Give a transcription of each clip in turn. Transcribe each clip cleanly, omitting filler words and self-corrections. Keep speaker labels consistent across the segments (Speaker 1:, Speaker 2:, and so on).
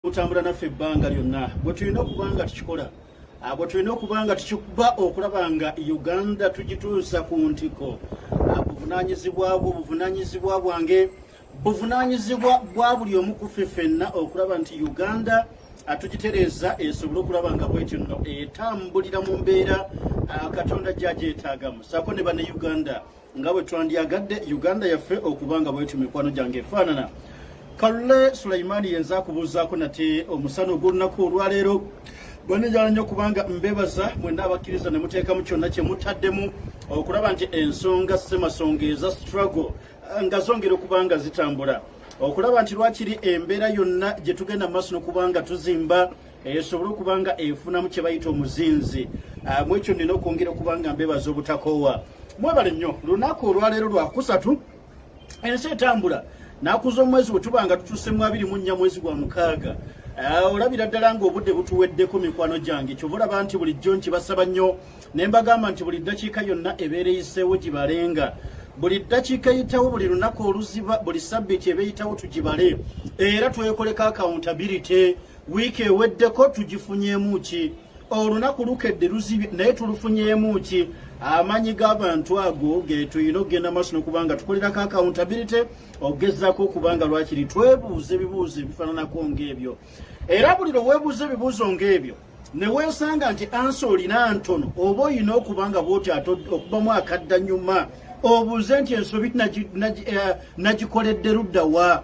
Speaker 1: Kutambula naffe ebbanga lyonna bwe tulina okubanga tukikola bwe tulina okubanga tukikuba okulaba nga Uganda tugituusa ku ntiko buvunaanyizibwa bwange buvunaanyizibwa bwa buli omu ku ffe ffenna okulaba nti Uganda tugitereeza esobole okulaba nga bwetyo nno etambulira mu mbeera Katonda gy'agyetaagamu ssaako ne bane Uganda nga bwe twandyagadde Uganda yaffe okubanga bwetyo mikwano gyange efaanana. Kalule Sulaimani yenza kubuuzaako nate omusana ogw'olunaku olwaleero bwenejala nnyo kubanga mbebaza mwenna abakkiriza ne muteekamu kyonna kye mutaddemu okulaba nti ensonga ssemasonga eza struggle nga zongera okubanga zitambula okulaba nti lwakiri embeera yonna gye tugenda maaso n'okubanga tuzimba esobole okubanga efunamu kye bayita omuzinzi mu ekyo nina okwongera okubanga mbebaza obutakoowa. Mwebale nnyo lunaku olwaleero lwakusatu ensi etambula nakuza omwezi bwe tubanga tutuuse mu 24 mwezi gwa mukaaga olabira ddala ng'obudde butuweddeko mikwano gyange kyova olaba nti bulijjo nkibasaba nnyo ne mbagamba nti buli ddakiika yonna ebeera eyiseewo gibalenga buli ddakiika eyitawo buli lunaku oluziba buli sabbiiti eba eyitawo tugibale era twekoleko accountability wiiki eweddeko tugifunyeemu ki olunaku lukedde luzibye naye tulufunyeemu ki amanyi g'abantu ago ge tulina okugenda maaso n'okubanga tukolerako accountability okugezaako okubanga lwakiri twebuuza ebibuuzo ebifaananako ng'ebyo era buli lwe weebuuza ebibuuzo ng'ebyo ne weesanga nti ansi olina ntono oba olina okubanga bwoti okubamu akaddanyuma obuuze nti ensobi nagikoledde ludda wa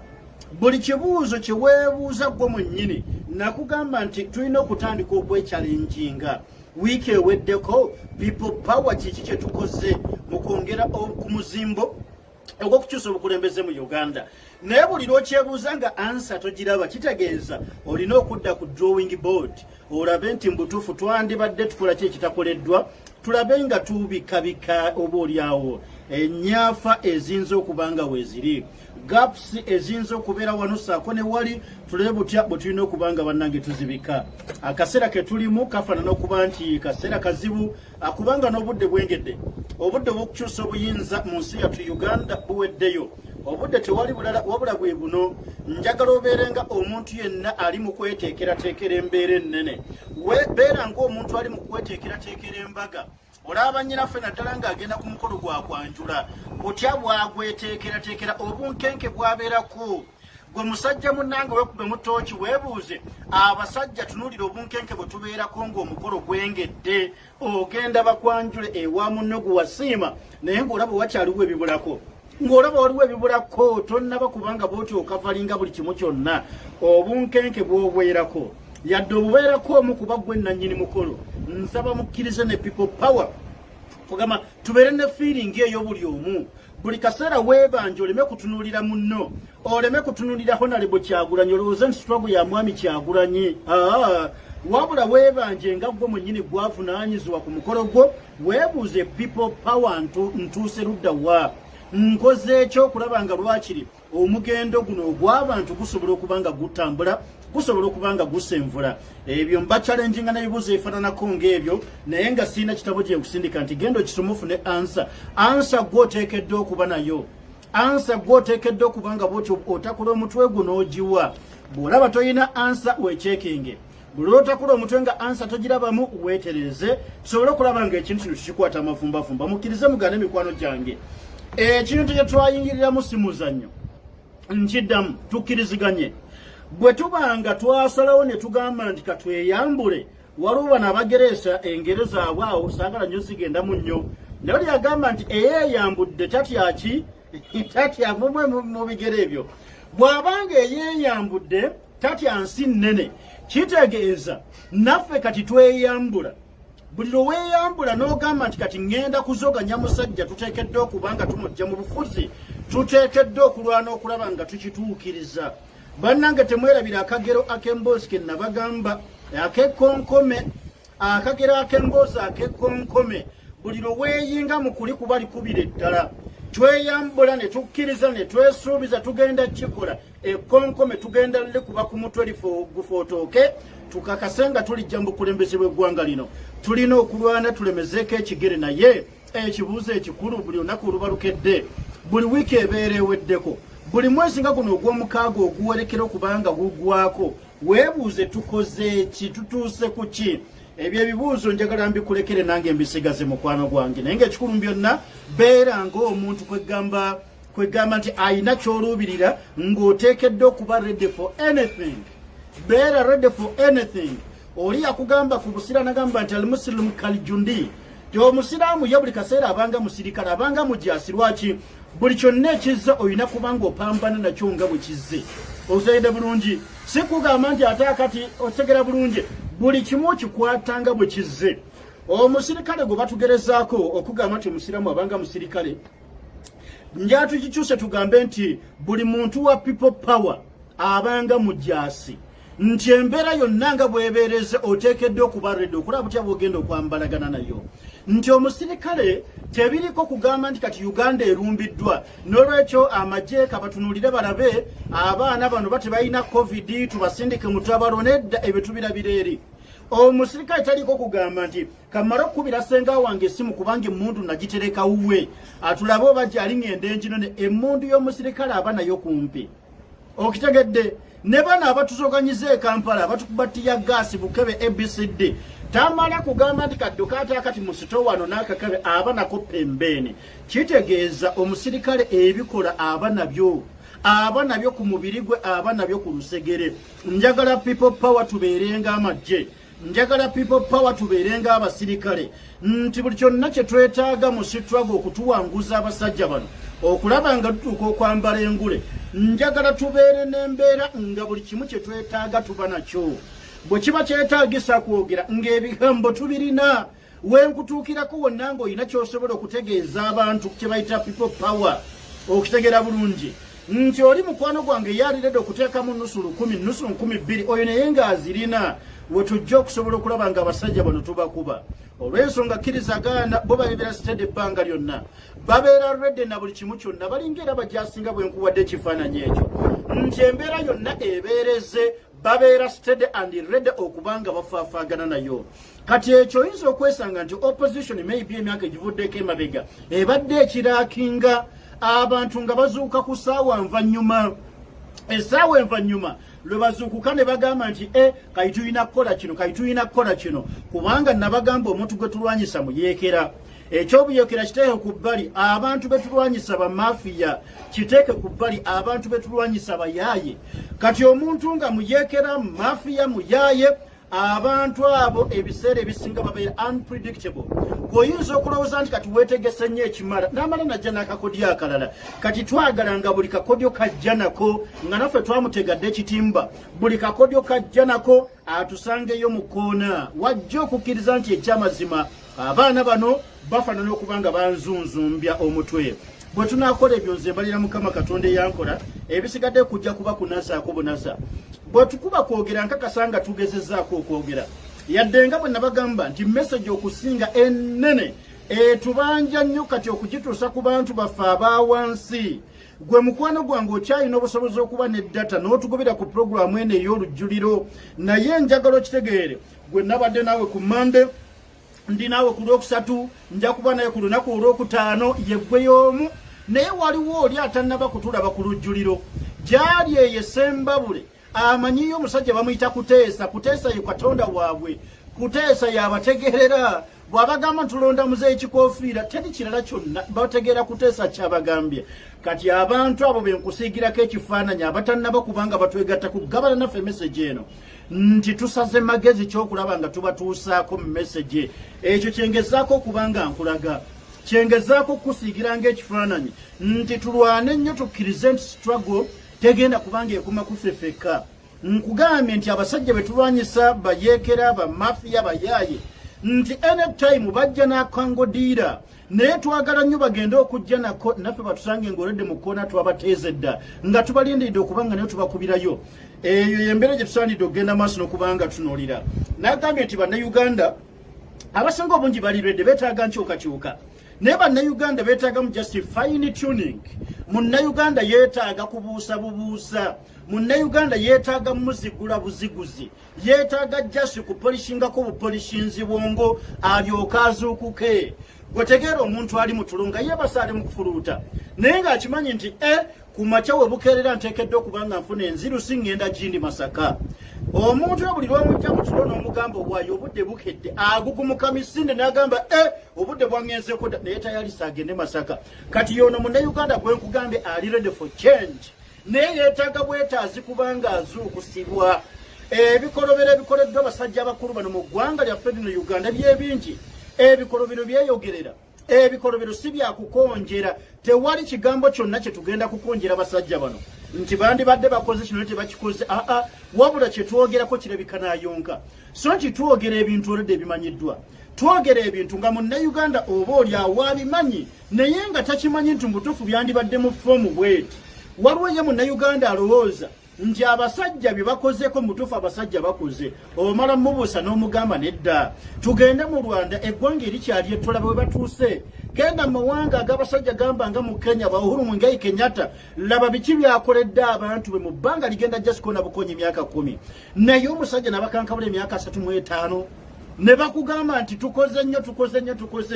Speaker 1: buli kibuuzo kye weebuuza gwe mwennyini nakugamba nti tulina okutandika okwekyalenjinga wiiki eweddeko people power kiki kye tukoze mu kwongera ku muzimbo ogw'okukyusa obukulembeze mu Uganda naye buli lwokyebuuza nga ansa togiraba kitegeeza olina okudda ku drawing board olabe nti mbutuufu twandibadde tukola ki ekitakoleddwa tulabe nga tubikabika oba oliawo ennyaafa eziyinza okubanga weeziri gaps eziyinza okubeera wano saako ne wali tulabe butya bwe tulina okubanga bannange tuzibika akaseera ke tulimu kafaanana okuba nti kaseera kazibu kubanga n'obudde bwengedde obudde bw'okukyusa obuyinza mu nsi yattu Uganda buweddeyo obudde tewali bulala wabula bwe buno njagala obeerenga omuntu yenna ali mu kweteekerateekera embeera ennene beera ng'omuntu ali mu kweteekerateekera embaga olaba nnyinaffe naddala ng'agenda ku mukolo gwa kwanjula butya bwagweteekerateekera obunkenke bwabeerako gwe musajja munnange wekubemu tooki weebuuze abasajja tunuulira obunkenke bwe tubeerako ng'omukolo gwengedde ogenda bakwanjule ewa munno gwe wasiima naye ng'olaba wakyaliwo ebibulako ng'olaba waliwo ebibulako tonnaba kubanga bwoti okavalinga buli kimu kyonna obunkenke bw'obwerako yadde obubeerako omu kuba gwe nannyini mukolo nsaba mukkirize ne people power kugamba tubeere ne feeling eyo buli omu buli kaseera weebanje oleme kutunuulira munno oleme kutunuulira Honorable Kyagulanyi olowooza nti struggle ya mwami Kyagulanyi wabula weebanje nga gwe mwennyini gwavunaanyizibwa ku mukolo gwo weebuuze people power ntuuse ludda wa nkoze ekyo okulaba nga lwakiri omugendo guno ogw'abantu gusobola okuba nga gutambula gusobola okuba nga gusenvula ebyo mba challenginga n'ebibuuzo ebifaananako ng'ebyo naye nga sirina kitabo gye nkusindika nti genda okisumufu ne ansa gw'oteekeddwa okuba nayo ansa gw'oteekeddwa okuba nga bwoti otakula omutwe gwo n'ogiwa bw'olaba toyina ansa wekyekenge buli lwotakula omutwe nga ansa togirabamu weetereze tusobole okulaba nga ekintu kino tukikwata amafumbafumba mukkirize mugane mikwano gyange ekintu kye twayingiriramu si muzannyo nkiddamu tukkiriziganye bwe tubanga twasalawo ne tugamba nti katweyambule waliwo bano abagereesa engero zaabwe awo saagala nnyo zigendamu nnyo naye oli yagamba nti eyeeyambudde tatyaki tatya mu bigere ebyo bw'abanga eyeeyambudde tatya nsi nnene kitegeeza naffe kati tweyambula buli lweweeyambula n'ogamba nti kati ŋŋenda kuzoganya musajja tuteekeddwa okuba nga tumujja mu bufuzi tuteekeddwa okulwana okulaba nga tukituukiriza bannange temwerabira akagero ak'emboozi ke nabagamba ak'ekkonkome akagero ak'emboozi ak'ekkonkome buli lweweeyinga mu kuli kuba likubira eddala tweyambula ne tukkiriza ne twesuubiza tugenda kikola ekkonkome tugenda likuba ku mutwe gufotooke tukakase nga tulijja mu bukulembeze bw'eggwanga lino tulina okulwana tulemezeeko ekigere naye ekibuuzo ekikulu buli olunaku oluba lukedde buli wiiki ebeera eweddeko buli mwezi nga guno ogw'omukaaga oguwerekera okubanga gugwako weebuuze tukoze ki tutuuse ku ki ebyo ebibuuzo njagala mbikulekere nange mbisigaze mukwano gwange naye ng'ekikulu byonna beera ng'omuntu kwegamba nti ayina kyoluubirira ng'oteekeddwa okuba ready for anything. Beera ready for anything. Oli yakugamba ku busira nagamba nti almusilimu kalijundi ti omusiraamu ye buli kaseera abanga musirikale abanga mujaasi lwaki buli kyonna ekizze olina kubanga opambana nakyo nga bwe kizze. Otegedde bulungi si kugamba nti ate akati otegera bulungi buli kimu kikwatanga bwe kizze. Omusirikale gwe batugerezaako okugamba nti omusiraamu abanga musirikale njatu kikyuse tugambe nti buli muntu wa people power abanga mujaasi nti embeera yonna nga bwebeereze oteekeddwa okuba ready okulaba butya bwogenda okwambalagana nayo. Nti omusirikale tebiriko kugamba nti kati Uganda erumbiddwa n'olwekyo amagye kabatunuulire balabe abaana bano batebalina covid tubasindike mu tabalo nedda ebyo tubirabira eri. Omusirikale taliko kugamba nti kamala okubira senga wange esimu kubanga emmundu nagitereka wuwe atulabe oba gyali ng'ende enjino emmundu y'omusirikale aba nayo kumpi. Okitegedde ne bana abatusoganyiza e Kampala abatukubatiya gaasi bukebe ABCD tamala kugamba nti kaddukaata akati mu sito wano n'akakabe aba nako pembeene. Kitegeeza omusirikale ebikola aba nabyo ku mubiri gwe aba nabyo ku lusegere. Njagala people power tubeerenga amagye. Njagala people power tubeerenga abasirikale nti buli kyonna kye twetaaga mu struggle okutuwanguza abasajja bano okulaba nga tutuuka okwambala engule. Njagala tubeere n'embeera nga buli kimu kye twetaaga tuba nakyo. Bwe kiba kyetaagisa kwogera ng'ebigambo tubirina wenkutuukirako wonna ng'olina ky'osobola okutegeeza abantu kye bayita people power okutegera bulungi nti oli mukwano gwange yaliredde okuteekamu nusu 10 nusu 20 oyo naye ng'azirina wetujja okusobola okulaba nga abasajja bano tubakuba. Olw'ensonga kkirizagaana bo babeera steady ebbanga lyonna babeera redde na buli kimu kyonna balinga era bajjasinga bwe nkuwadde ekifaananyi ekyo nti embeera yonna ebeereze babeera steady and ready okubanga bafaafaagana nayo. Kati ekyo oyinza okwesanga nti opposition maybe emyaka egivuddeko emabega ebadde ekiraakinga abantu nga bazuuka ku ssaawa nvannyuma essaawa envannyuma lwe bazuukuka ne bagamba nti kati tulina kukola kino kubanga nabagamba omuntu gwe tulwanyisa muyeekera. Ekyobuyekera kiteeke ku bbali abantu betulwanyisa bamafiya kiteeke ku bbali abantu betulwanyisa bayaaye. Kati omuntu nga muyeekera mafiya muyaaye abantu abo ebiseera ebisinga babeera unpredictable. Oyinza okulowooza nti kati weetegese nnyo ekimala n'amala najja n'akakodyo akalala kati twagala nga buli kakodyo kajja nako nga naffe twamutegadde ekitimba buli kakodyo kajja nako atusangeyo mu koona wajja okukkiriza nti ekyamazima abaana bano bafaanana okuba nga banzunzumbya omutwe. Bwe tunaakola ebyo nze mbalira Mukama Katonda eyankola ebisigadde kujja kuba kunasaako bunasa. Bwe tukuba kwogera nkakasanga tugezezzaako okwogera yadde nga bwe nabagamba nti message okusinga ennene etubanja nnyo kati okugituusa ku bantu baffe abaawansi. Gwe mukwano gwange okyalina obusobozi okuba ne data n'otugobera ku puroguramu eno ey'olujjuliro naye njagala okitegeere gwe nabadde naawe ku Monday ndi naawe ku Lwokusatu nja kuba naye ku lunaku olwokutaano yeggwe y'omu naye waliwo oli atannaba kutulaba ku lujjuliro gyali eyo Sembabule amanyiyo omusajja bamuyita Kuteesa ye Katonda waabwe Kuteesa yabategerera bw'abagamba ntulonda muzeeyi kikoofiira teri kirala kyonna bategeera Kuteesa kyabagambye. Kati abantu abo benkusiigirako ekifaananyi abatannaba kubanga batwegatta kugabana naffe message eno nti tusaze magezi ky'okulaba nga tubatuusaako mu message ekyo kyengezaako okubanga nkulaga kyengezaako kukusiigiranga ekifaananyi nti tulwane nnyo tukkirize nti struggle tegenda kubanga ekuma kufefeka. Nkugambye nti abasajja betulwanyisa bayeekera bamafiya bayaaye nti anytime bajja n'akangodiira naye twagala nnyo bagende okujja nako naffe batusange ng'oledde mu kkoona twabateeze dda nga tubalindidde okubanga nayo tubakubirayo. Eyo yembeera gye tusaanidde okugenda maaso n'okubanga tunuulira. Nagambye nti bannayuganda abasinga obungi bali redde beetaaga nkyukakyuka naye bannayuganda beetaaga mu just fine tuning. Munnayuganda yeetaaga kubuusa bubuusa. Munnayuganda yeetaaga muzigula buziguzi. Yeetaaga just kupolishingako bupolishinzi bwongo alyoka azuukuke. Gwetegeera omuntu ali mu tulo nga yeebasa ali mu kufuluuta naye ng'akimanyi nti ku makya we bukeerera nteekeddwa okubanga nfuna enzirusi ngenda Gindi Masaka. omuntu buli lwamujja mu kiro n'omugamba owaayo obudde bukedde agugumuka misinde n'agamba obudde bwangenzeeko naye tayalisa agende Masaka. Kati yono munnayuganda gwe nkugambe ali ready for change naye yeetaaga bwetaazi kubanga azuukusibwa. Ebikolobero ebikoleddwa abasajja abakulu bano mu ggwanga lyaffe lino Uganda byebingi. Ebikolobero byeyogerera, ebikolobero si byakukonjera. Tewali kigambo kyonna kye tugenda kukonjera abasajja bano nti bandibadde bakoze kino tebakikoze. Wabula kye twogerako kirabika naayonka. So nti twogera ebintu olwedde ebimanyiddwa, twogera ebintu nga munnayuganda oba oli awo abimanyi naye nga takimanyi nti mutuufu byandibadde mu foomu bweti. Waliwo ye munnayuganda alowooza nti abasajja bye bakozeko mutuufu abasajja bakoze, omala mubuusa n'omugamba nedda tugende mu Rwanda eggwanga erikyali ettolaba bwe batuuse. Genda mu mawanga ag'abasajja gamba nga mu Kenya ba Uhuru Muigai Kenyatta, laba biki byakoledde abantu be mu bbanga ligenda jasikona bukonyi emyaka 10 naye omusajja n'abakankabula emyaka 35 ne bakugamba nti tukoze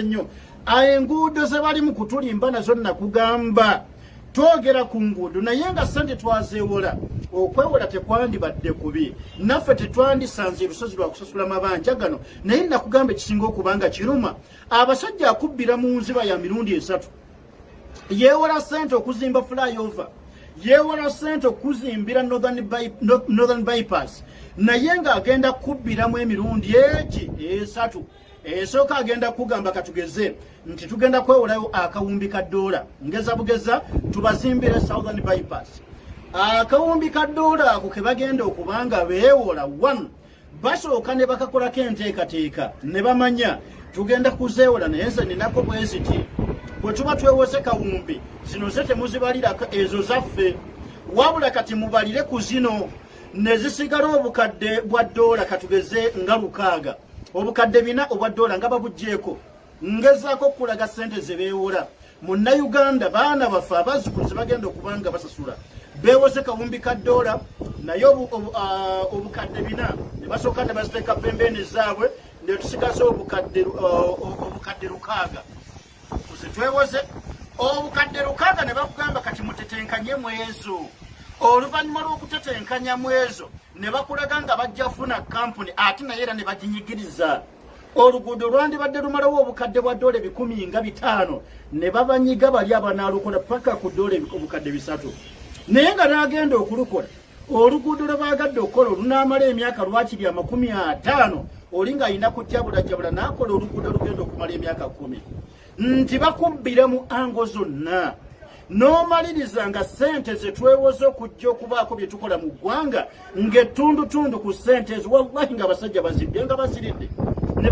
Speaker 1: nnyo. Enguudo ze bali mu kutulimba nazo nakugamba twogera ku nguudo naye nga ssente twazeewola. Okwewola tekwandibadde kubi, naffe tetwandisanze ebisozi lwa kusasula mabanja gano naye nakugamba ekisinga okubanga kiruma. Abasajja akubbira mu nziba ya mirundi 3 yeewola ssente okuzimba flyover, yeewola ssente okuzimbira northern bypass naye ng'agenda kubbiramu emirundi egi 3. Esooka agenda kugamba katugeze nti tugenda kwewolayo akawumbi ka $, ngeza bugeza tubazimbire southern bypass. Akawumbi ka $, ako ke bagenda okubanga beewola 1 basooka ne bakakolako enteekateeka ne bamanya tugenda kuzeewola naye nze ninako bweziti bwe tuba twewose kawumbi zino ze temuzibalirako ezo zaffe, wabula kati mubalire ku zino ne zisigala obukadde bwa $, katugeze nga 600, obukadde 4 obwa $, nga babugjeeko ngezaako okulaga ssente ze beewola. Munnayuganda baana baffe abazzukulu ze bagenda okubanga basasula beewose kawumbi ka $, naye obukadde 4 ne basooka ne baziteeka pembeeni zaabwe ne tusigaza obukadde 600. Twewoze obukadde 600 ne bakugamba kati mutetenkanye mu ezo. Oluvannyuma lw'okutetenkanya mu ezo ne bakulaga nga bajja funa kampuni ate naye era ne baginyigiriza. Oluguudo lwandibadde lumalawo obukadde bwa $500 ne babanyiga bali abanaalukola paka ku obukadde 3 naye nga n'agenda okulukola oluguudo lwe baagadde okukola olunaamala emyaka lwakiri 50 oli ng'alina kujjabulajjabula n'akola oluguudo lugenda okumala emyaka 10 nti bakubbira mu ango zonna. N'omaliriza nga ssente ze twewoze okujja okubaako bye tukola mu ggwanga ng'ettundutundu ku ssente ezo wallahi ng'abasajja bazibbye nga basiridde ne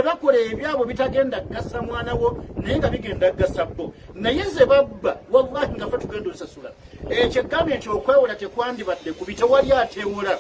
Speaker 1: bakola ebyabwe bitagenda ggasa mwanawo naye nga bigenda ggasa bo naye ze babba wallahi nga ffe tugenda osasula. Ekyo eggambye nti okwewola tekwandibadde kubi, tewali ateewola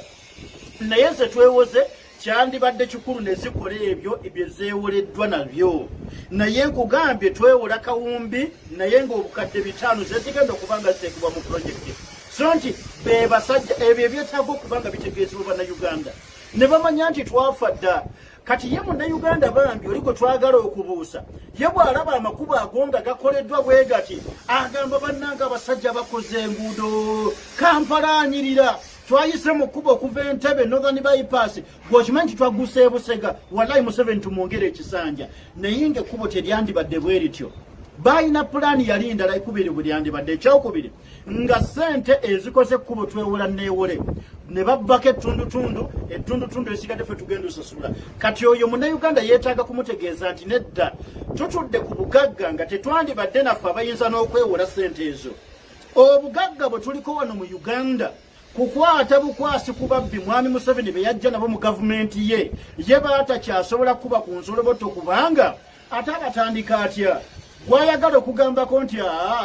Speaker 1: naye ze twewoze kyandibadde kikulu ne zikola ebyo bye zeewoleddwa nabyo. Naye nkugambye twewola kawumbi naye ng'obukadde 5 ze zigenda okubanga ziteekebwa mu pulojekiti. So nti be basajja ebyo ebyetaaga okubanga bitegeezebwa bannayuganda ne bamanya nti twafa dda. Kati ye munnayuganda bambi oli gwe twagala okubuusa ye bw'alaba amakubo ago nga gakoleddwa bwe gati agamba bannanga abasajja bakoze enguudo Kampala anyirira twayise mu kkubo okuva Entebbe northern bypass bw'okimanyi nti twagguse Busega wallahi Museveni tumwongere ekisanja naye ng'ekkubo teryandibadde bwe lityo. Balina pulaani yali ndala ekubiri bwe lyandibadde. Ekyokubiri nga ssente ezikoze ekkubo twewola neewole ne babbako ettundutundu esigadde ffe tugenda osasula. Kati oyo munnayuganda yeetaaga kumutegeeza nti nedda tutudde ku bugagga nga tetwandibadde naffe abayinza n'okwewola ssente ezo. Obugagga bwe tuliko wano mu Uganda kukwata bukwasi ku babbi mwami Museveni be yajja nabo mu gavumenti ye baatakyasobola kuba ku nsoloboto kubanga ate abatandika atya gwayagala okugambako nti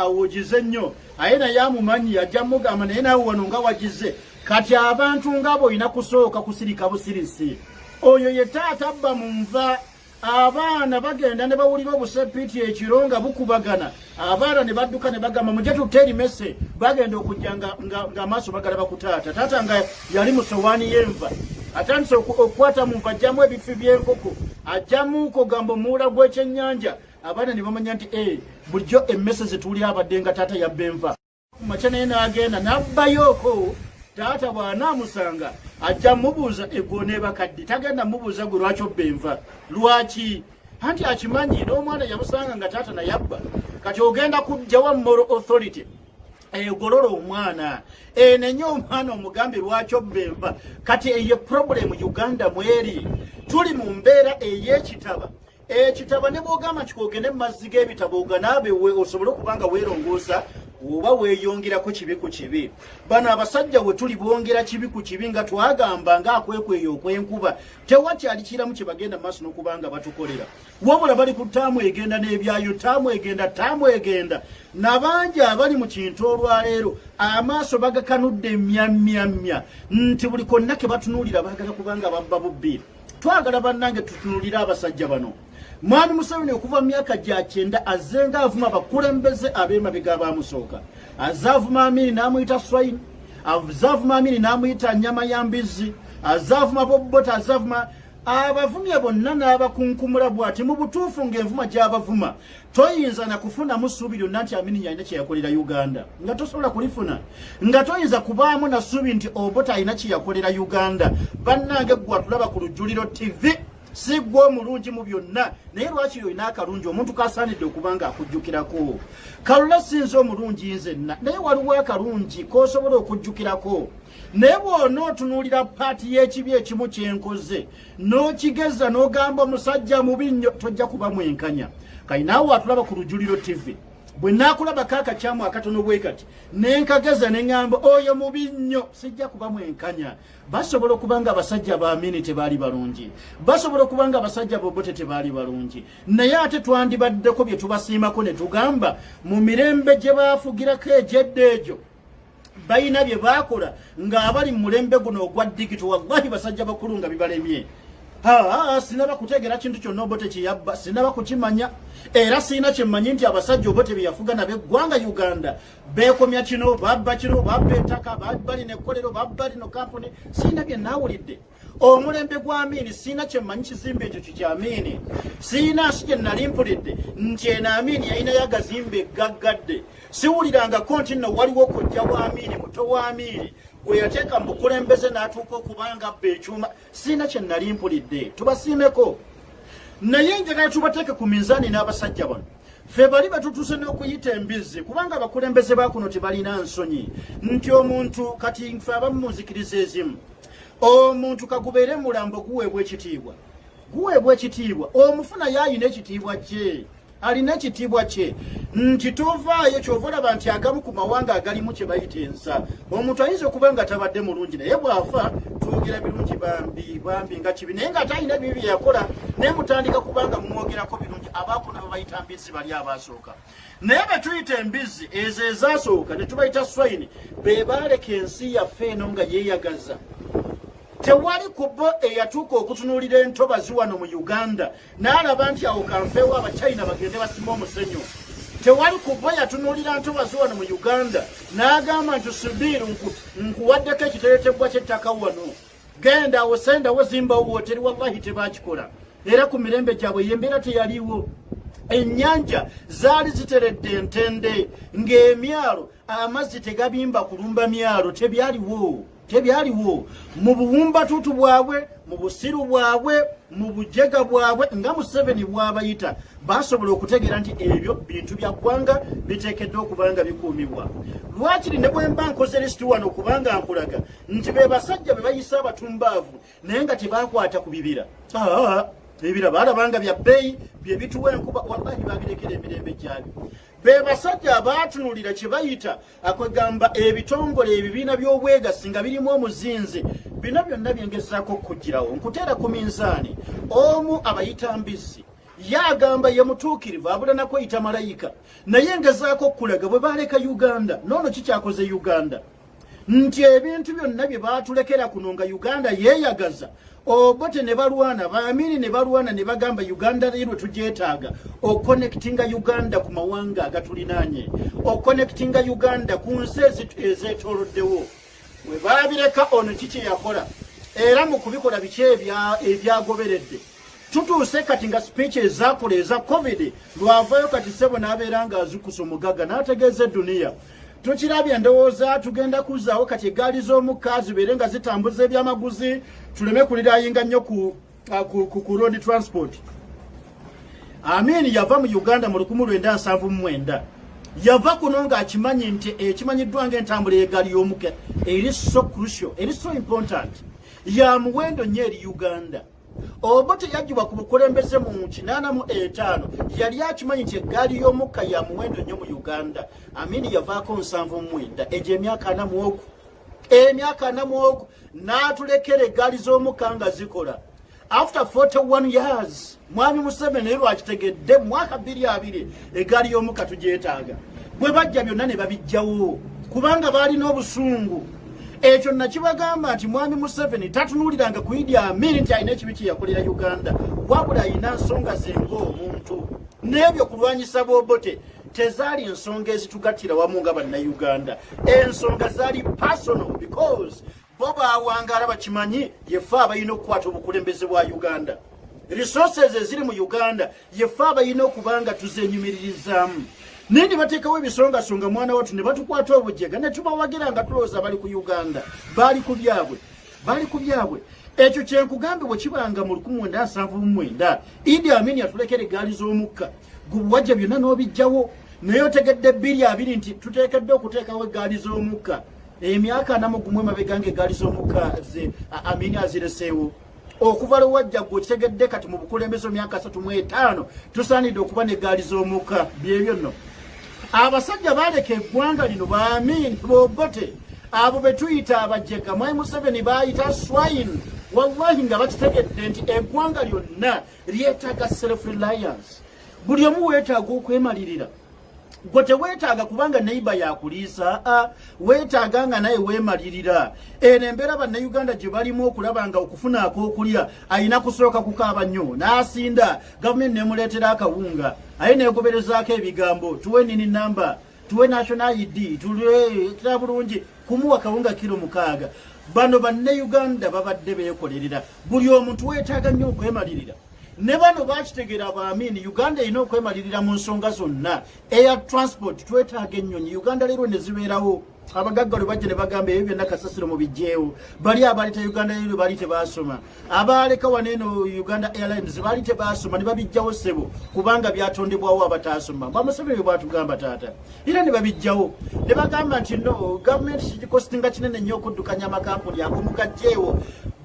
Speaker 1: ogize nnyo aye naye amumanyi yajja mugamba naye naawe wano nga wagize. Kati abantu ngabo olina kusooka kusirika busirisi. Oyo ye taata abba mu nva. Abaana bagenda ne bawulira obusepiti ekiro nga bukubagana. Abaana ne badduka ne bagamba mujje tuteeri messe. Bagenda okujja nga amaaso bagalaba ku taata. Taata nga yali mu sowaani y'enva. Atandise okukwata mu nva ajjamu ebifi by'enkoko. Ajjamuko gamba omuwula gw'ekyennyanja. Abaana ne bamanya nti bulijjo emmese ze tuwulira abadde nga taata yabba enva. Kumakya naye n'agenda n'abbayooko taata bw'anaamusanga ajja mubuuza egone bakadde tagenda mubuuza gwe lwaki obba enva lwaki anti akimanyi n'omwana yamusanga nga taata nayabba kati ogenda kujjawa moral authority egolola omwana nenye omwana omugambe lwaki obba enva kati eyo problem Uganda mweri tuli mu mbeera ey'ekitaba ekitaba ne bwogamba nti kogende mu mazzi g'ebitabo oganaabe osobole okubanga weerongoosa oba weeyongerako kibi ku kibi bano abasajja we tuli bwongera kibi ku kibi nga twagamba ng'akwekweyo okw'enkuba tewakyali kiramu kye bagenda mu maaso n'okubanga batukolera wabula bali ku ttaamu egenda n'ebyayo ttaamu egenda nabangi abali mu kintu olwaleero amaaso bagakanudde myamyamya nti buli konna ke batunuulira baagala kubanga babba bubbi twagala bannange tutunuulire abasajja bano Mwami Museveni okuva myaka gya 9 azenga avuma abakulembeze ab'emabega baamusooka azavuma Amini n'amuyita Swine azavuma Amini n'amuyita Nyama ya Mbizi azavuma Bobbota azavuma abavumye bonna n'abakunkumula bw'ati mu butuufu ng'envuma gy'abavuma toyinza na kufuna musuubi lyonna nti Amini yalina kye yakolera Uganda nga tosobola kulifuna nga toyinza kubaamu na ssuubi nti Obote alina kye yakolera Uganda bannange gwe tulaba ku Lujjuliro TV si gwe omulungi mu byonna naye lwaki olina akalungi omuntu kasaanidde okubanga akujjukirako kalula sinza omulungi nzenna naye waliwo akalungi k'osobola okujjukirako naye bw'onootunuulira paati y'ekibi ekimu kyenkoze n'okigeza n'ogamba omusajja mubi nnyo tojja kuba mwenkanya kayinaawe watulaba ku Lujjuliro TV bwe naakulabako akakyamu akatono bwe kati nenkageza ne ŋŋamba oyo mubi nnyo sijja kuba mwenkanya basobola okubanga abasajja ba Amini tebaali balungi basobola okubanga abasajja Bobote tebaali balungi naye ate twandibaddeko bye tubasiimako ne tugamba mu mirembe gye baafugirako egyedde egyo balina bye baakola ng'abali mu mulembe guno ogwa digito wallahi basajja bakulu nga bibalemye sinaba kutegera kintu kyonna Obote kiyabba sinaba kukimanya era sina kyemmanyi nti abasajja Obote byeyafuga nabe eggwanga Uganda beekomya kino babba ettaka balina ekkolero babba lino kampuni sina bye naawulidde omulembe gwa Amini sina kyemmanyi kizimbe ekyo kikya Amini sina si gye nali mpulidde nti eno Amini yalinayo agazimbe gaggadde siwulirangako nti nno waliwo kojja wa Amini muto wa Amini gwe yateeka mu bukulembeze n'atuuka okubanga abba ekyuma sina kye nali mpulidde tubasiimeko naye njagala tubateeke ku minzaani n'abasajja bano ffe bali batutuuse n'okuyita embizzi kubanga abakulembeze baakuno tebalina nsonyi nti omuntu kati nfe abamu muzikiriza ezimu omuntu kagubeere mulambo guweebwa ekitiibwa omufuna yaayina ekitiibwa kye alina ekitiibwa kye nti tovaayo kyova olaba nti agamu ku mawanga agalimu kye bayita ensa omuntu ayinza okuba nga tabadde mulungi naye bw'afa twogera birungi bambi nga kibi naye nga talina bibi byeyakola naye mutandika kubanga mumwogerako birungi abaako nabo bayita mbizzi bali abaasooka naye be tuyita embizzi ezo ezaasooka ne tubayita Swine be baaleka ensi yaffe eno nga yeeyagaza tewali kubo eyatuuka okutunuulira entobazi wano mu Uganda n'alaba nti awo kanfeewo Abachina bagende basima omusenyu tewali kubo yatunuulira ntobazi wano mu Uganda n'agamba nti subiiru nkuwaddeko ekiteretebwa ky'ettaka wano genda awo sendawo zimbawo wooteri wallahi tebaakikola era ku mirembe gyabwe yembeera teyaliwo ennyanja zaali ziteredde entende ng'emyalo amazzi tegabimba kulumba myalo tebyaliwo mu buwumbatuutu bwabwe mu busiru bwabwe mu bujega bwabwe nga Museveni bw'abayita basobola okutegeera nti ebyo bintu bya ggwanga biteekeddwa okubanga bikuumibwa lwakiri ne bwe mba nkoze lisiti wano kubanga nkulaga nti be basajja be bayisa abatumbaavu naye nga tebaakwata ku bibira ebibira baalabanga bya bbeeyi bye bituwa enkuba wallahi babirekera emirembe gyabyo be basajja abaatunulira kye bayita akwegamba ebitongole ebibiina by'obwegassi nga birimu omuzinzi bino byonna byengezaako okugirawo nkuteera ku minzaani omu abayita mbizzi yagamba ye mutuukirivu abula nakweyita malayika naye ngezaako okulaga bwe baaleka Uganda noono kikyakoze Uganda nti ebintu byonna bye baatulekera kuno nga Uganda yeeyagaza Obote ne balwana ba Amini ne balwana ne bagamba Uganda lwe tugyetaaga okonektinga Uganda ku mawanga agatulinaanye okonektinga Uganda ku nsi ezeetooloddewo we baabireka ono kiki yakola era mu kubikola biki ebyagoberedde tutuuse kati nga speech ezaakola eza COVID lwavayo kati sebo n'abeera nga azukusa omugaga n'ategeeza edduniya tukirabye ndowooza tugenda kuzaawo kati eggaali z'omukka zibeere nga zitambuza ebyamaguzi tuleme kulirayinga nnyo ku road transport. Amin yava mu Uganda mu 1979 yava kuno ng'akimanyi nti ekimanyiddwa ng'entambula y'eggaali y'omukka eri so crucial, eri so important, ya muwendo nnyo eri Uganda. Obote yagibwa ku bukulembeze mu 85 yali akimanyi nti eggaali y'omukka ya muwendo nnyo mu Uganda. Amin yavaako 79 egyo emyaka 40 n'atulekera eggaali z'omukka nga zikola. After 41 years, Mwami Museveni lwakitegedde mwaka 2020 eggaali y'omukka tugyetaaga. Bwe bajja byonna ne babijjawo kubanga balina obusungu. Ekyo nakibagamba nti Mwami Museveni tatunuuliranga ku Idi Amin nti alina ekibi kye yakolera Uganda, wabula alina nsonga ze ng'omuntu. N'ebyo kulwanyisa Bobote tezaali ensonga ezitugattira wamu nga bannayuganda. Ensonga zaali personal because Boba Wangara bakimanyi yefa abayina okukwata obukulembeze bwa Uganda. Resources eziri mu Uganda yefa abayina okubanga tuzenyumiririzaamu. Nindi bateekawo ebisongasonga mwana wattu ne batukwata obujega ne tubawagira nga tulowooza bali ku Uganda. Bali ku byabwe. Ekyo kyenkugambye bwe kibanga mu 1979 Idi Amin yatulekera eggaali z'omukka. Wajja byonna n'obijjawo naye otegedde 2020 nti tuteekeddwa okuteekawo eggaali z'omukka. Emyaka 41 mabega ng'eggaali z'omukka Amin azireseewo. Okuva lwe wajja gwe okitegedde kati mu bukulembeze emyaka 35 tusaanidde okuba n'eggaali z'omukka. Byebyo nno abasajja baleka eggwanga lino ba Amin Bobote abo betuyita abajjega Mwami Museveni bayita swine. Wallahi nga bakitegedde nti eggwanga lyonna lyetaaga self-reliance. Buli omu weetaaga okwemalirira. Gwe teweetaaga kubanga neighbor yakuliisa, weetaaga nga naye weemalirira. Eno embeera bannayuganda gye balimu okulaba nga okufuna ak'okulya ayina kusooka kukaaba nnyo n'asinda gavumenti neemuleetera akawunga aye neegoberezaako ebigambo tuwe nini namba, tuwe national ID, tuleta bulungi kumuwa kawunga kilo 6. Bano bannayuganda babadde beekolerera. Buli omuntu weetaaga nnyo okwemalirira. Ne bano bakitegeera ba Amin Uganda erina okwemalirira mu nsonga zonna. Air transport twetaaga ennyonyi. Uganda leero ne zibeerawo. Abagaggalo bajja ne bagamba ebyo byonna kasasiro mu bijjeewo. Bali abalita Uganda leero bali tebaasoma. Abaleka waneeno Uganda Airlines bali tebaasoma ne babijjawo ssebo kubanga byatondebwawo abataasoma. Bamuseveni bw'atugamba taata. Era ne babijjawo. Ne bagamba nti no gavumenti kigikostinga kinene nnyo okuddukanya amakampuni ago mu gajjeewo.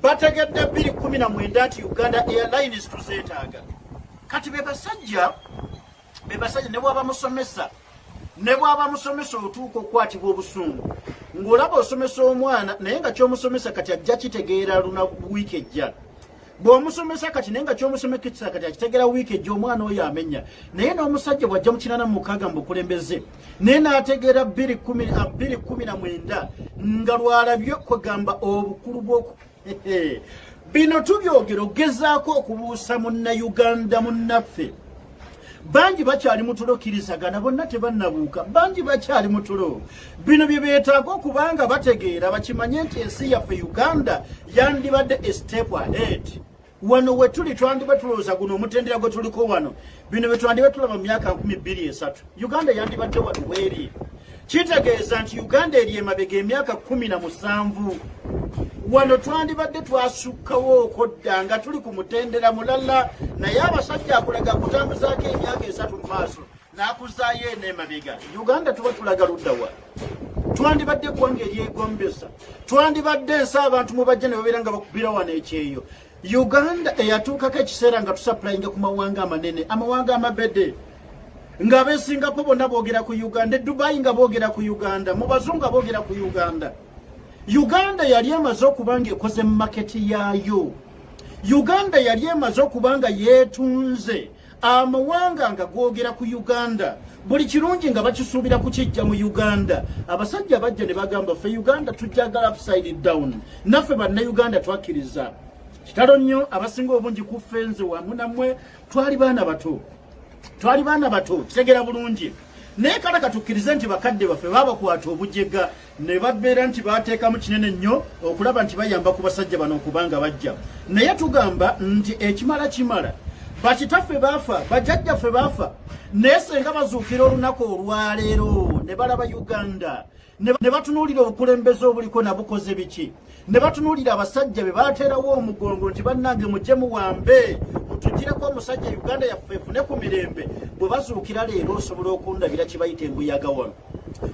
Speaker 1: Bategedde 2019 nti Uganda Airlines tuzeetaaga. Kati be basajja ne bw'aba musomesa otuuka okukwatibwa obusungu. Ng'olaba osomesa omwana naye nga ky'omusomesa kati ajja kitegeera wiiki ejja. Bw'omusomesa kati naye nga ky'omusomesa kati akitegeera wiiki ejja omwana oyo amenya. Naye n'omusajja bw'ajja mu 86 mu bukulembeze naye n'ategeera 2019 nga lwalabye kwegamba obukulu bw'oku bino tubyogera ogezaako okubuusa munnayuganda munnaffe. Bangi bakyali mutulo kirizagana bonna tebannabuuka. Bangi bakyali mutulo. Bino bye beetaaga okubanga bategeera bakimanye nti ensi yaffe Uganda yandibadde a step ahead. Wano we tuli twandiba tulowooza guno omutendera gwe tuliko wano. Bino bye twandiba tulaba mu myaka 23. Uganda yandibadde wano weri. Kitegeeza nti Uganda eri emabega emyaka 17. Wano twandibadde twasukkawo okodda nga tuli ku mutendera mulala naye abasajja akulaga kutambuzaako emyaka 3 mu maaso n'akuzaayo n'emabega. Uganda tuba tulaga ludda wa? Twandibadde eggwanga eryegombesa. Twandibadde ensi abantu mu bajja ne babeera nga bakubira wano ekyeyo. Uganda eyatuukako ekiseera nga tusaplayinga ku mawanga amanene, amawanga amabede. Ng'ab'e Singapore bonna boogera ku Uganda, Dubai nga boogera ku Uganda, mu bazungu boogera ku Uganda. Uganda yali emaze okubanga ekoze mu maketi yaayo. Uganda yali emaze okubanga yeetunze. Amawanga nga googera ku Uganda. Buli kirungi nga bakisuubira kukijja mu Uganda. Abasajja bajja ne bagamba ffe Uganda tujjagala upside down. Naffe bannayuganda twakkiriza. Kitalo nnyo abasinga obungi ku ffenze wamu nammwe twali baana bato. Kitegera bulungi. Naye kala katukkirize nti bakadde baffe babakwata obujega ne babeera nti baateekamu kinene nnyo okulaba nti bayamba ku basajja bano okubanga bajja. Naye tugamba nti ekimala bakitaffe baafa, bajjajjaffe baafa. Naye senga bazuukira olunaku olwaleero ne balaba Uganda ne batunuulira obukulembeze obuliko nabukoze biki ne batunuulira abasajja be bateerawo omugongo nti bannange mujje muwambe mutugireko omusajja Uganda yaffe efune ku mirembe bwe bazuukira leero osobola okundabira kibayita embuyaga wano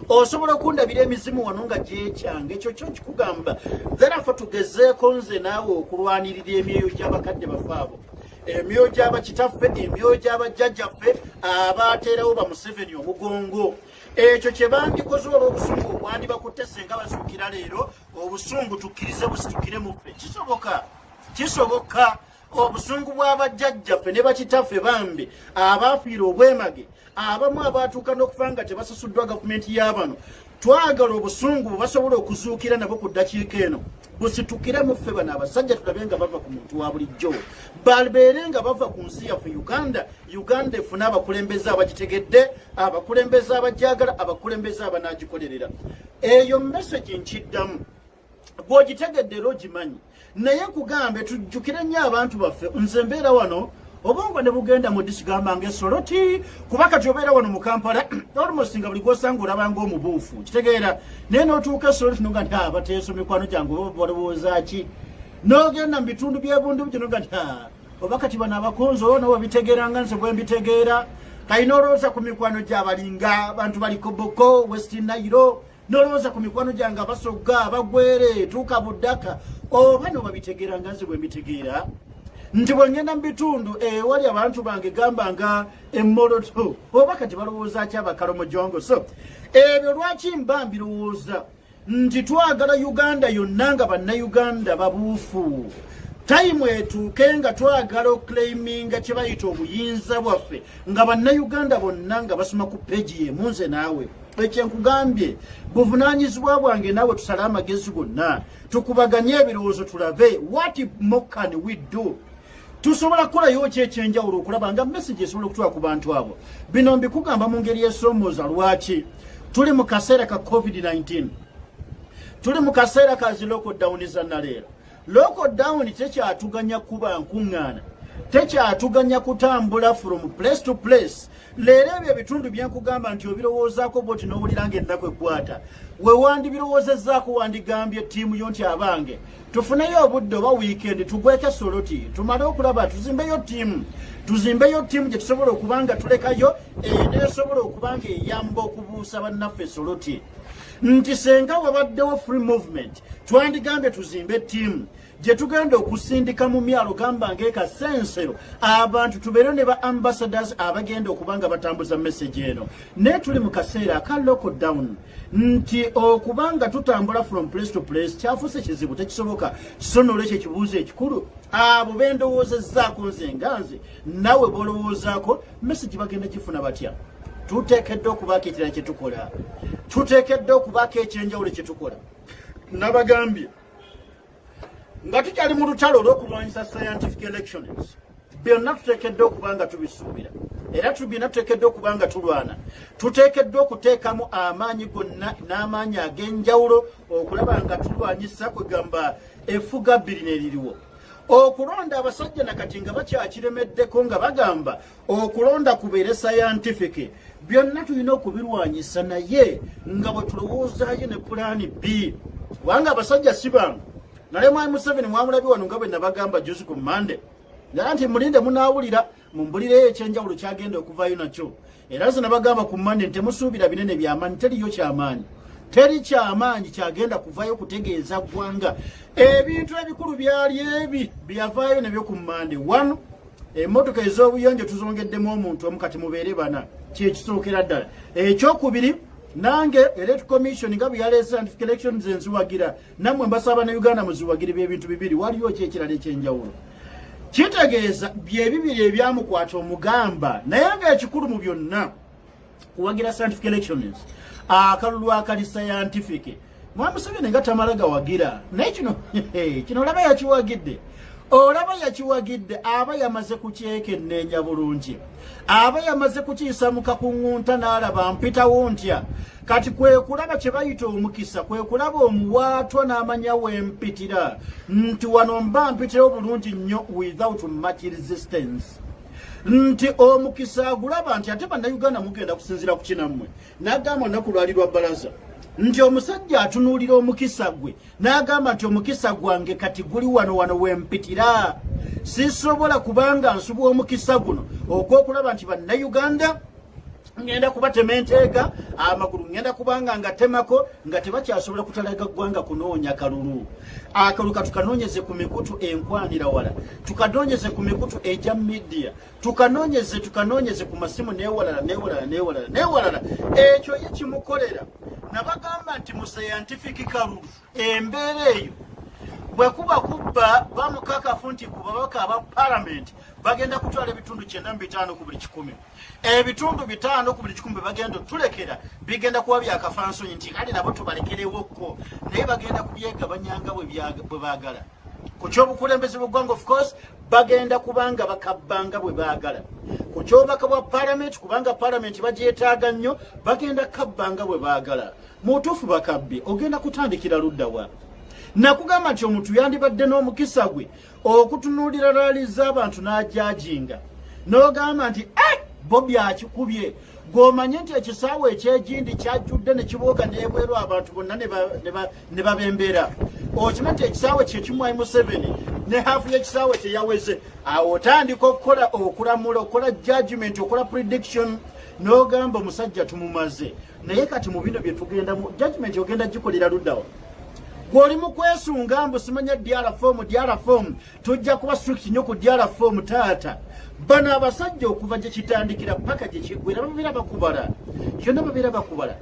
Speaker 1: osobola okundabira emizimu wano nga gyekyanga ekyo kyo kikugamba therefore tugezeeko nze naawe okulwanirira emyoyo gy'abakadde baffe abo emyoyo gy'abakitaffe emyoyo gy'abajjajjaffe abateerawo ba Museveni omugongo ekyo kye bandikoze olw'obusungu obwandibakutte senga bazuukira leero obusungu tukkirize busitukire muffe kisoboka obusungu bw'abajjajjaffe ne bakitaffe bambi abaafiira obwemage abamu abaatuuka n'okufa nga tebasasuddwa gavumenti y'abano twagala obusungu basobola okuzuukira nabo ku ddakiika eno busitukire muffe bano abasajja tulabe nga bava ku muntu wa bulijjo babeere nga bava ku nsi yaffe Uganda efuna abakulembeze abagitegedde abakulembeze abajjagala abakulembeze abanagikolerera eyo message nkiddamu bw'ogitegedde era ogimanyi naye kugambe tujjukire nnyo abantu baffe nze mbeera wano obongo ne bugenda mu disigamba ng'esoloti kuba kati obeera wano mu Kampala almost nga buli gw'osanga olabanga omubuufu kitegeera naye n'otuuka esoloti noga nti bateeso mikwano gyange oba balowooza ki n'ogenda mu bitundu by'ebundu byo noga nti oba kati bano abakonzo ono wabitegeera nga nze bwe mbitegeera kayina olowooza ku mikwano gy'abalinga abantu bali Koboko West Nile n'olowooza ku mikwano gyange abasogga abagwere tuuka buddaka oba nobabitegeera nga nze bwe mbitegeera nti bwe ngenda mu bitundu wali abantu bange gamba nga emmoloto oba kati balowooza ki abakalomojongo so ebyo lwaki mba mbirowooza nti twagala Uganda yonna nga bannayuganda babuufu tayimu etuuke nga twagala okulaiminga kye bayita obuyinza bwaffe nga bannayuganda bonna nga basoma ku peegi yemu nze naawe ekyenkugambye buvunaanyizibwa bwange naawe tusale amagezi gonna tukubaganye ebirowoozo tulabe what more can we do tusobola kukolayo ki ekyenjawulo okulaba nga message esobola okutwala ku bantu abo bino mbikugamba mu ngeri y'esomooza lwaki tuli mu kaseera ka COVID-19 tuli mu kaseera ka zi lockdown za naleero lockdown tekyatuganya kuba nkuŋŋaana tekyatuganya kutambula from place to place leero ebyo ebitundu byenkugamba nti obirowoozaako bwoti n'owulira ng'ennaku ekwata we wandibirowoozezaako wandigambye ttiimu yo nti abange tufuneyo obudde oba wiikendi tugweko esoloti tumale okulaba tuzimbeyo ttiimu gye tusobola okuba nga tulekayo neesobola okuba nga eyamba okubuusa bannaffe esoloti nti senga wabaddewo free movement twandigambye tuzimbe ttiimu gye tugenda okusindika mu myalo gamba ng'ekasensero abantu tubeere ne ba ambassadors abagenda okuba nga batambuza message eno naye tuli mu kaseera aka lockdown nti okuba nga tutambula from place to place kyafuuse kizibu tekisoboka so n'olwekyo ekibuuzo ekikulu abo bendowoozezaako nze nga nze nawe b'olowoozaako message bagenda gifuna batya tuteekeddwa okubaako ekirala kye tukola tuteekeddwa okubaako ekyenjawulo kye tukola nabagambye nga tukyali mu lutalo olw'okulwanyisa scientific elections byonna tuteekeddwa okuba nga tubisuubira era byonna tuteekeddwa okuba nga tulwana tuteekeddwa okuteekamu amaanyi gonna n'amaanyi ag'enjawulo okulaba nga tulwanyisa kwegamba effuga bbiri n'eririwo okulonda abasajja nakati nga bakyakiremeddeko nga bagamba okulonda kubeere scientific byonna tulina okubirwanyisa naye nga bwe tulowoozaayo ne pulaani B kubanga abasajja si bangu nale mwami Museveni mwamulabye wano nga bwe nabagamba juzi ku Monday nala nti mulinde munaawulira mumbulireyo ekyenjawulo kyagenda okuvaayo nakyo era nze nabagamba ku Monday temusuubira binene by'amaanyi teriyo kyamaanyi teri kyamaanyi kyagenda kuvaayo kutegeeza ggwanga ebintu ebikulu byali ebi byavaayo nebyo ku Monday one emmotoka ez'obuyonjo tuzongeddemu omuntu omu kati mubeere bana kyekisookera ddala ekyokubiri nange electoral commission nga byaleese scientific elections nziwagira nammwe mbasaba ne Uganda muziwagire byebintu bibiri waliyo ki ekirala ekyenjawulo kitegeeza byebibiri ebyamukwata omugamba naye ng'ekikulu mu byonna kuwagira scientific elections akalulu akali scientific mwami Museveni nga tamala gawagira naye kino olaba yakiwagidde olaba yakiwagidde aba yamaze kukyekenneenya bulungi aba yamaze kukiyisa mu kakuŋŋunta n'alaba mpitawo ntya kati kwe kulaba kye bayita omukisa kwe kulaba omuwaatwa n'amanya wempitira nti wano mba mpitirawo bulungi nnyo without much resistance nti omukisa agulaba nti ate bannayuganda mugenda kusinzira ku kinammwe n'agamba olunaku lwali lwa bbalaza nti omusajja atunuulira omukisa gwe n'agamba nti omukisa gwange kati guli wano wempitira sisobola kubanga nsuba omukisa guno ogw'okulaba nti bannayuganda ngenda kubatema enteega amagulu ngenda kubanga ngatemako nga tebakyasobola kutalaga ggwanga kunoonya kalulu akalulu katukanoonyeze ku mikutu enkwanira wala tukanoonyeze ku mikutu egya media tukanoonyeze ku masimu neewalala ekyo ye kimukolera nabagamba nti mu scientific kalulu embeera eyo bwekuba kubba bamukakafu nti ku babaka aba parliament bagenda kutwala ebitundu 95 ku buli 100 ebitundu 5 ku buli 100 bagenda tulekera bigenda kuba byakafansonyi nti kale nabo tubalekerewokko naye bagenda kubyegabanyanga bwe baagala ku kyobukulembeze bw'eggwanga of course bagenda kubanga bakabbanga bwe baagala ku kyobubaka bwa parliament kubanga parliament bagyetaaga nnyo bagenda kabbanga bwe baagala mu butuufu bakabbi ogenda kutandikira luddawa nakugamba nti omuntu yandibadde n'omukisa gwe okutunuulira laali z'abantu n'ajajinga n'ogamba nti Bobi akikubye gomanye nti ekisaawe ekyegindi kyajjudde ne kibooga n'ebweru abantu bonna ne babembera okimanyi nti ekisaawe kye kimwayi Museveni ne haafu y'ekisaawe kye yaweze awo otandika okukola okulamula okukola judgment okukola prediction n'ogamba omusajja tumumaze naye kati mu bino bye tugenda mu judgment ogenda gikolera luddawa gw'oli mu kwesunga mbu simanya DR form tujja kuba strict nnyo ku DR form taata bano abasajja okuva gye kitandikira paka gye kiggwera babeera bakubala yonna babeera bakubala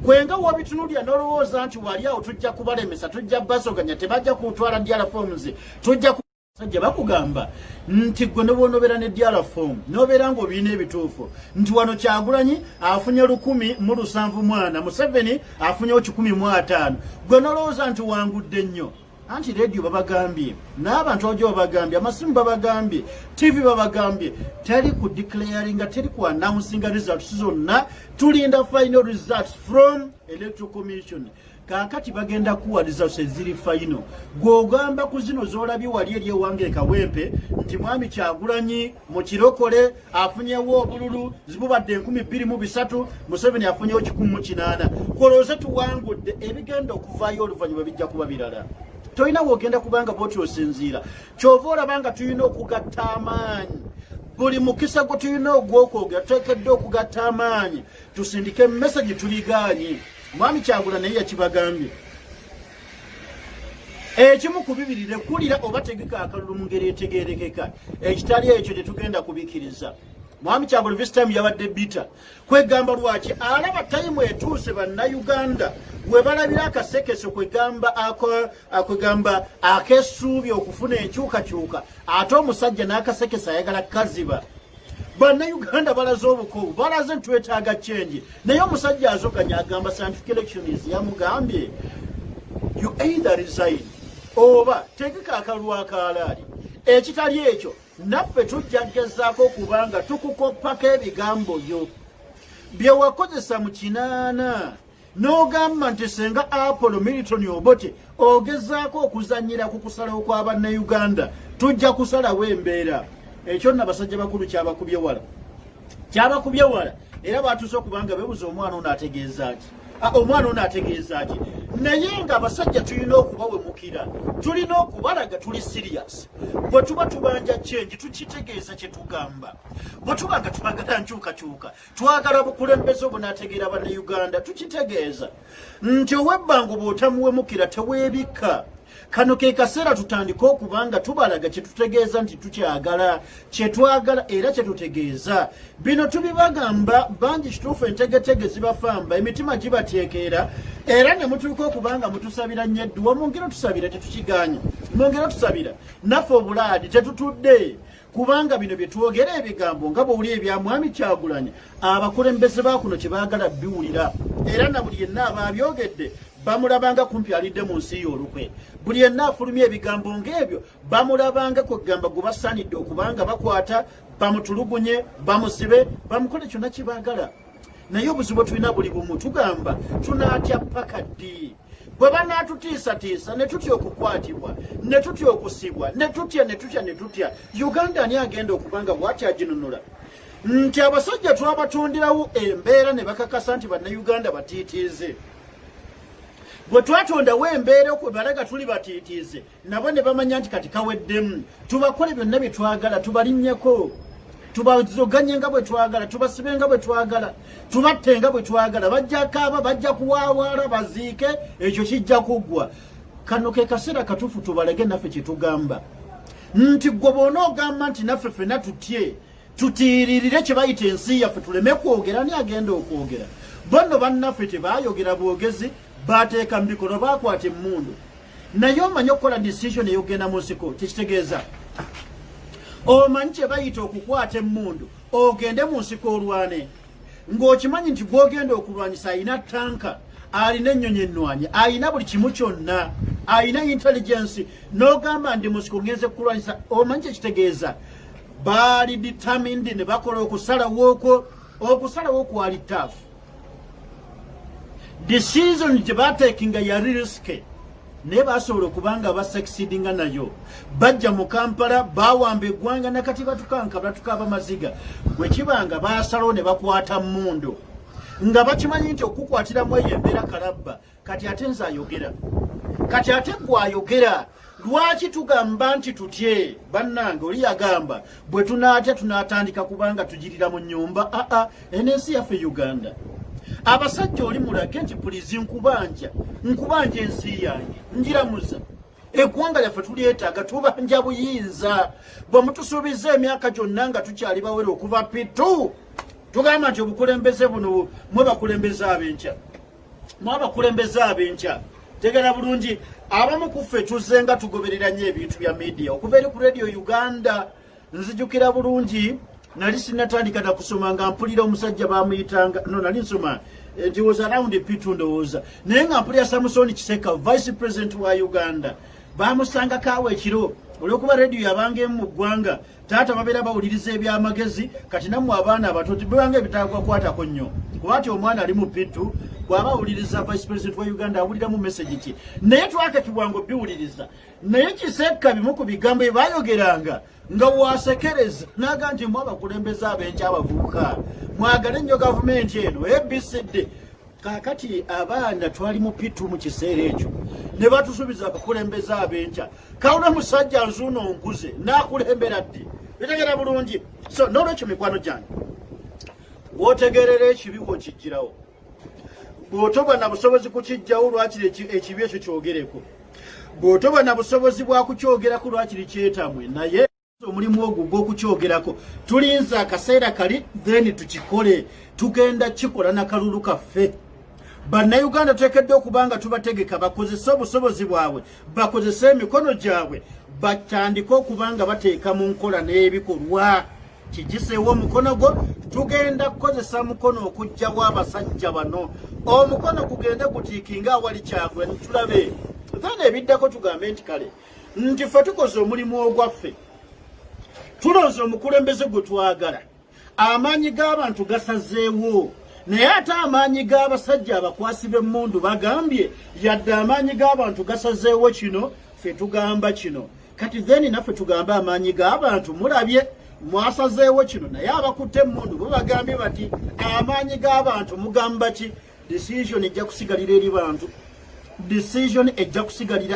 Speaker 1: kwenga wabitunuulira n'olowooza nti wali awo tujja kubalemesa tujja basoganya tebajja kutwala DR forms tujja sajja bakugamba nti gwe nobonobeera ne DR form nobeera ng'obiina ebituufu nti wano Kyagulanyi afunye 107 mwana Museveni afunye 115 gwe nolowooza nti wangudde nnyo anti radio babagambye n'abantu ojo babagambye amasimu babagambye TV babagambye teri ku declaring teri ku announcing results zonna tulinda final results from Electoral Commission kakati bagenda kuwa results eziri final gwogamba ku zino zolabye wali eri ewange Kawempe nti mwami Kyagulanyi mu kirokole afunyewo obululu zibubadde 23 Museveni afunyewo 18 kolooze tuwangudde ebigenda okuvaayo oluvannyuma bijja kuba birala toyina wogenda kubanga bwoti osinziira kyova olabanga tulina okugatta amaanyi buli mukisa gwe tulina ogw'okwogera tuteekedde okugatta amaanyi tusindike message tuligaanyi mwami Kyagulanyi naye yakibagambye ekimu ku bibiri lekulira oba tegeka akalulu mu ngeri etegeerekeka ekitali ekyo tetugenda kubikiriza mwami Kyagulanyi this time yabadde bita kwegamba lwaki alaba tayimu etuuse bannayuganda we balabira akasekeso kwegamba akesuubye okufuna enkyukakyuka ate omusajja n'akasekesa ayagala kaziba bannayuganda balaze obukobu balaze ntwetaaga change naye omusajja azoganya agamba scientific elections yamugambye you either resign oba tegeka akalulu akaalaali ekitali ekyo naffe tujja gezaako okubanga tukukoppako ebigambo byo bye wakozesa mu 8 n'ogamba nti senga Apollo Milton Obote ogezaako okuzanyira ku kusalawo kw'abannayuganda tujja kusalawo embeera ekyo nno abasajja bakulu kyabakubye wala era batuuse okubanga bebuza omwana ono ategeeza ki naye nga abasajja tulina okubawemukira tulina okubalaga tuli serious bwe tuba tubanja change tukitegeeza kye tugamba bwe tuba nga twagala nkyukakyuka twagala bukulembeze obunaategeera bannayuganda tukitegeeza nti ow'ebbanga bw'otamuwemukira teweebikka kano ke kaseera tutandika okubanga tubalaga kye tutegeeza nti tukyagala kye twagala era kye tutegeeza bino tubibagamba bangi kituufu entegetege zibafamba emitima gibateekeera era ne mutuuka okubanga mutusabira nnyo edduwa mwongere tusabira tetukiganya mwongere tusabira naffe obulaadi tetutudde kubanga bino bye twogera ebigambo nga bw'oli ebya mwami Kyagulanyi abakulembeze bakuno kye baagala biwulira era na buli yenna abaabyogedde bamulabanga kumpi alidde mu nsi y'olukwe buli yenna afulumya ebigambo ng'ebyo bamulabanga kwegamba gwe basaanidde okubanga bakwata bamutulugunye bamusibe bamukole kyonna kibaagala naye obuzibu tulina buli bumu tugamba tunaatya paka ddi bwe banaatutiisatiisa ne tutya okukwatibwa ne tutya okusibwa ne tutya Uganda ani agenda okubanga bw'atyaginunula nti abasajja twabatundirawo embeera ne bakakasa nti bannayuganda batiitiize bwe twatondawo embeera okwebalaga tuli batiitiize nabo ne bamanya nti kati kaweddemu tubakole byonna bye twagala tubalinnyeko tubazoganye nga bwe twagala tubasibe nga bwe twagala tubatte nga bwe twagala bajja kaaba bajja kuwaawaala baziike ekyo kijja kuggwa kano ke kaseera katuufu tubalage naffe kye tugamba nti gwe bw'onoogamba nti naffe ffenna tutye tutiiririre kye bayita ensi yaffe tuleme kwogera ani agenda okwogera bonno bannaffe tebaayogera bwogezi baateeka mu bikono baakwata emmundu naye omanyi okukola decision eyogenda mu nsiko tekitegeeza omanyi kye bayita okukwata emmundu ogende mu nsiko olwane ng'okimanyi nti gw'ogenda okulwanyisa alina tanka alina ennyonyi ennwanyi alina buli kimu kyonna alina intelligence n'ogamba ndi mu nsiko ngenze kulwanyisa omanyi kyekitegeeza baali determined ne bakola okusalawo kwali taafu decision gye baateekinga yali risike naye baasobola okubanga basekisidinga nayo bajja mu Kampala baawamba eggwanga nakati batukaaba maziga bwe kibanga baasalawo ne bakwata mmundu nga bakimanyi nti okukwatiramu eyo embeera kalabba kati ate nze ayogera kati ate gwayogera lwaki tugamba nti tutye bannange oli yagamba bwe tunaatya tunaatandika kubanga tugirira mu nnyumba ensi yaffe Uganda abasajja oli mulage nti pulizi nkubanja ensi yange njiramuza eggwanga lyaffe tulyetaaga tubanja buyinza bwe mutusuubiza emyaka gyonna nga tukyali bawere okuva pitu tugamba nti obukulembeze buno mwe abakulembeze ab'enkya tegera bulungi abamu ku ffe tuzze nga tugoberera nnyo ebintu bya media okuva eri ku Radio Uganda nzijukira bulungi nali sinatandika na kusoma nga mpulira omusajja bamuyitanga nali nsoma it was around pitu ndowooza naye nga mpulira Samusoni Kiseka vice president wa Uganda bamusanga kaawe ekiro olwokuba radio yabange mu ggwanga taata babeera bawuliriza ebyamagezi kati nammwe abaana abato tibanga ebitagwakwatako nnyo kubati omwana ali mu pitu bw'aba awuliriza vice president wa Uganda awuliramu message ki naye twakatibwango biwuliriza naye Kiseka bimu ku bigambo ebaayogeranga nga wasekereza naga nti mwe abakulembeze ab'enkya abavubuka mwagale nnyo gavumenti eno ABCD kakati abaana twali mu pitu mu kiseera ekyo ne batusuubiza abakulembeze ab'enkya kawuna musajja nzuuno nkuze n'akulembera ddi bitegera bulungi so n'olwekyo mikwano gyange bw'otegerera ekibi bw'okijjirawo bw'otoba na busobozi kukijjawo lwakiri ekibi ekyo kyogereko bw'otoba na busobozi bwa kukyogerako lwakiri kyetamwe naye omulimu ogwo gw'okukyogerako tulinza akaseera kali then tukikole tugenda kikola nakalulu kaffe bannayuganda tuteekeddwa okubanga tubategeka bakozese obusobozi bwabwe bakozese emikono gyabwe batandike okubanga bateeka mu nkola n'ebikolwa kigiseewo omukono gwo tugenda kukozesa mukono okugjawo abasajja bano omukono gugende gutiikinga awali kyagwe tulabe then ebiddako tugambe nti kale nti ffe tukoze omulimu ogwaffe tulonze omukulembeze gwe twagala amaanyi g'abantu gasazeewo naye ate amaanyi g'abasajja abakwasi b'emmundu bagambye yadde amaanyi g'abantu gasazeewo kino ffe tugamba kino kati then naffe tugamba amaanyi g'abantu mulabye mwasazeewo kino naye abakutte emmundu bo bagambye bati amaanyi g'abantu mugamba ki decision ejja kusigalira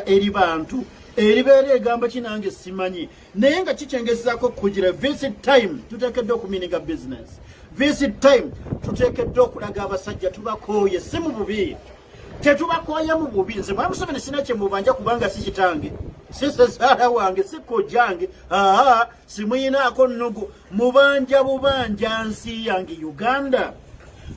Speaker 1: eri bantu eribeera egamba kinange simanyi naye nga kikyengezaako kugira visit time tuteekeddwa okumininga business visit time tuteekeddwa okulaga abasajja tubakooye si mu bubi tetubakooye mu bubi nze Museveni sina kye mubanja kubanga si kitange si sezaala wange si kojjange simuyinaako nnugu mubanja bubanja nsi yange Uganda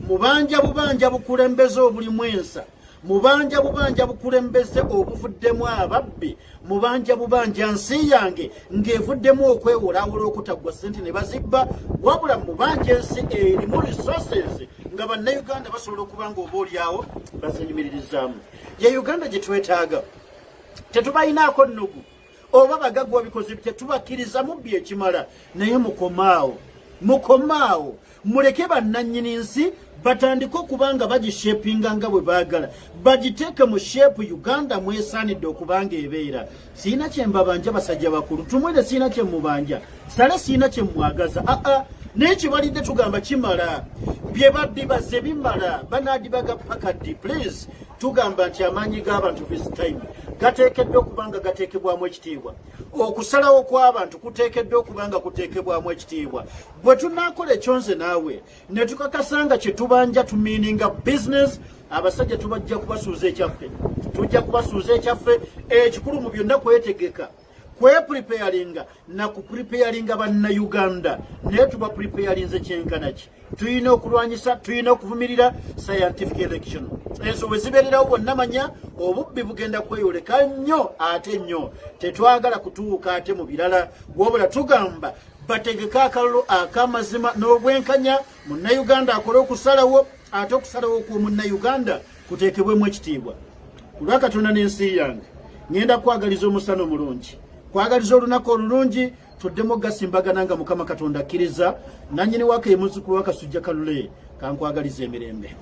Speaker 1: mubanja bubanja bukulembeze obulimu ensa mubanja bubanja bukulembeze obuvuddemu ababbi mubanja bubanja nsi yange ng'evuddemu okwewolawula okutaggwa ssente ne bazibba wabula mubanja ensi erimu resources nga bannayuganda basobola okuba nga oba olyawo bazenyumiririzaamu ye Uganda gye twetaaga tetubayinaako nnugu oba bagaggwa bikozi tetubakkiriza mubbi ekimala naye mukomaawo mukomaawo muleke bannannyini nsi batandike okubanga bagishepinga nga bwe baagala bagiteeke mu sheepu Uganda mwesaanidde okubanga ebeera. Siina kye mbabanja basajja bakulu, tumwere siina kye mubanja, sale siina kye mwagaza. N'ekibalidde tugamba kimala, bye baddibaze bimala, banaadibaga pakaddi. Please tugamba nti amaanyi g'abantu this time gateekeddwa okubanga gateekebwamu ekitiibwa. Okusalawo kw'abantu kuteekeddwa okubanga kuteekebwamu ekitiibwa. Bwe tunaakola ekyonze naawe ne tukakasanga kye tubanja tumiininga business, abasajja tubajja kubasuuza ekyaffe, tujja kubasuuza ekyaffe. Ekikulu mu byonna kwetegeka, kwepreparinga na kupreparinga bannayuganda, naye tuba preparinze kyenkana ki. Tuyina okulwanyisa, tuyina okuvumirira scientific election. Ezo bwe zibeererawo bonna manya obubbi bugenda kweyoleka nnyo ate nnyo. Tetwagala kutuuka ate mu birala, wabula tugamba bategeka akalulu ak'amazima n'obwenkanya. Munnayuganda akole okusalawo, ate okusalawo kw'omunnayuganda kuteekebwemu ekitiibwa. Ku lwa Katonda n'ensi yange ngenda kwagaliza omusana omulungi, kwagaliza olunaku olulungi, tuddemu gasimbagana nga Mukama Katonda akkiriza. Nannyini waake ye muzzukulu wa Kasujja Kalule, kankwagaliza emirembe.